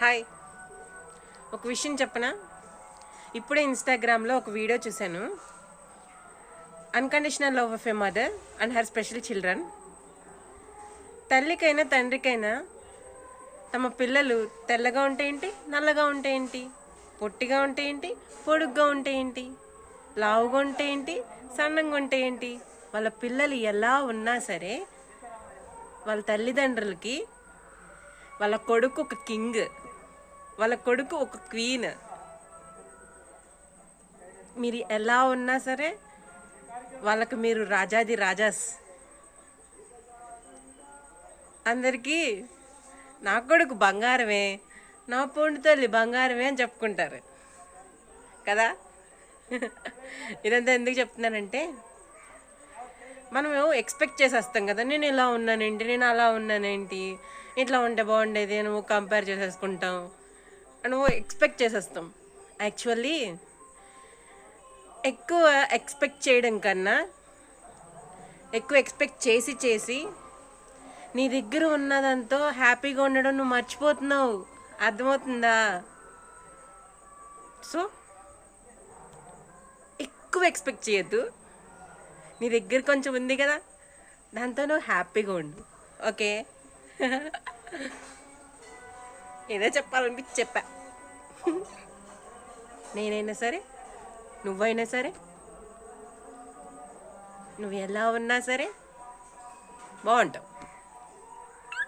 Hi, ఒక విషయం చెప్పనా? ఇప్పుడే ఇన్స్టాగ్రామ్లో ఒక వీడియో చూశాను. Unconditional love of a mother and her special children. తల్లికైనా తండ్రికైనా తమ పిల్లలు తెల్లగా ఉంటే ఏంటి, నల్లగా ఉంటే ఏంటి, పొట్టిగా ఉంటే ఏంటి, పొడుగ్గా ఉంటే ఏంటి, లావుగా ఉంటే ఏంటి, సన్నంగా ఉంటే ఏంటి, వాళ్ళ పిల్లలు ఎలా ఉన్నా సరే వాళ్ళ తల్లిదండ్రులకి వాళ్ళ కొడుకు ఒక కింగ్, వాళ్ళ కొడుకు ఒక క్వీన్. మీరు ఎలా ఉన్నా సరే వాళ్ళకి మీరు రాజాది రాజాస్. అందరికీ నా కొడుకు బంగారమే, నా పొండు తల్లి బంగారమే అని చెప్పుకుంటారు కదా. ఇదంతా ఎందుకు చెప్తున్నానంటే, మనం ఎక్స్పెక్ట్ చేసేస్తాం కదా, నేను ఇలా ఉన్నానేంటి, నేను అలా ఉన్నానేంటి, ఇట్లా ఉంటే బాగుండేది, నువ్వు కంపేర్ చేసేసుకుంటాం, నువ్వు ఎక్స్పెక్ట్ చేసేస్తాం. యాక్చువల్లీ ఎక్కువ ఎక్స్పెక్ట్ చేయడం కన్నా ఎక్కువ ఎక్స్పెక్ట్ చేసి చేసి నీ దగ్గర ఉన్నదంతో హ్యాపీగా ఉండడం నువ్వు మర్చిపోతున్నావు. అర్థమవుతుందా? సో ఎక్కువ ఎక్స్పెక్ట్ చేయొద్దు. నీ దగ్గర కొంచెం ఉంది కదా, దాంతో నువ్వు హ్యాపీగా ఉండు. ఓకే? ఏదో చెప్పాలనిపించి చెప్పా. నేనైనా సరే, నువ్వైనా సరే, నువ్వు ఎలా ఉన్నా సరే బాగుంటావు.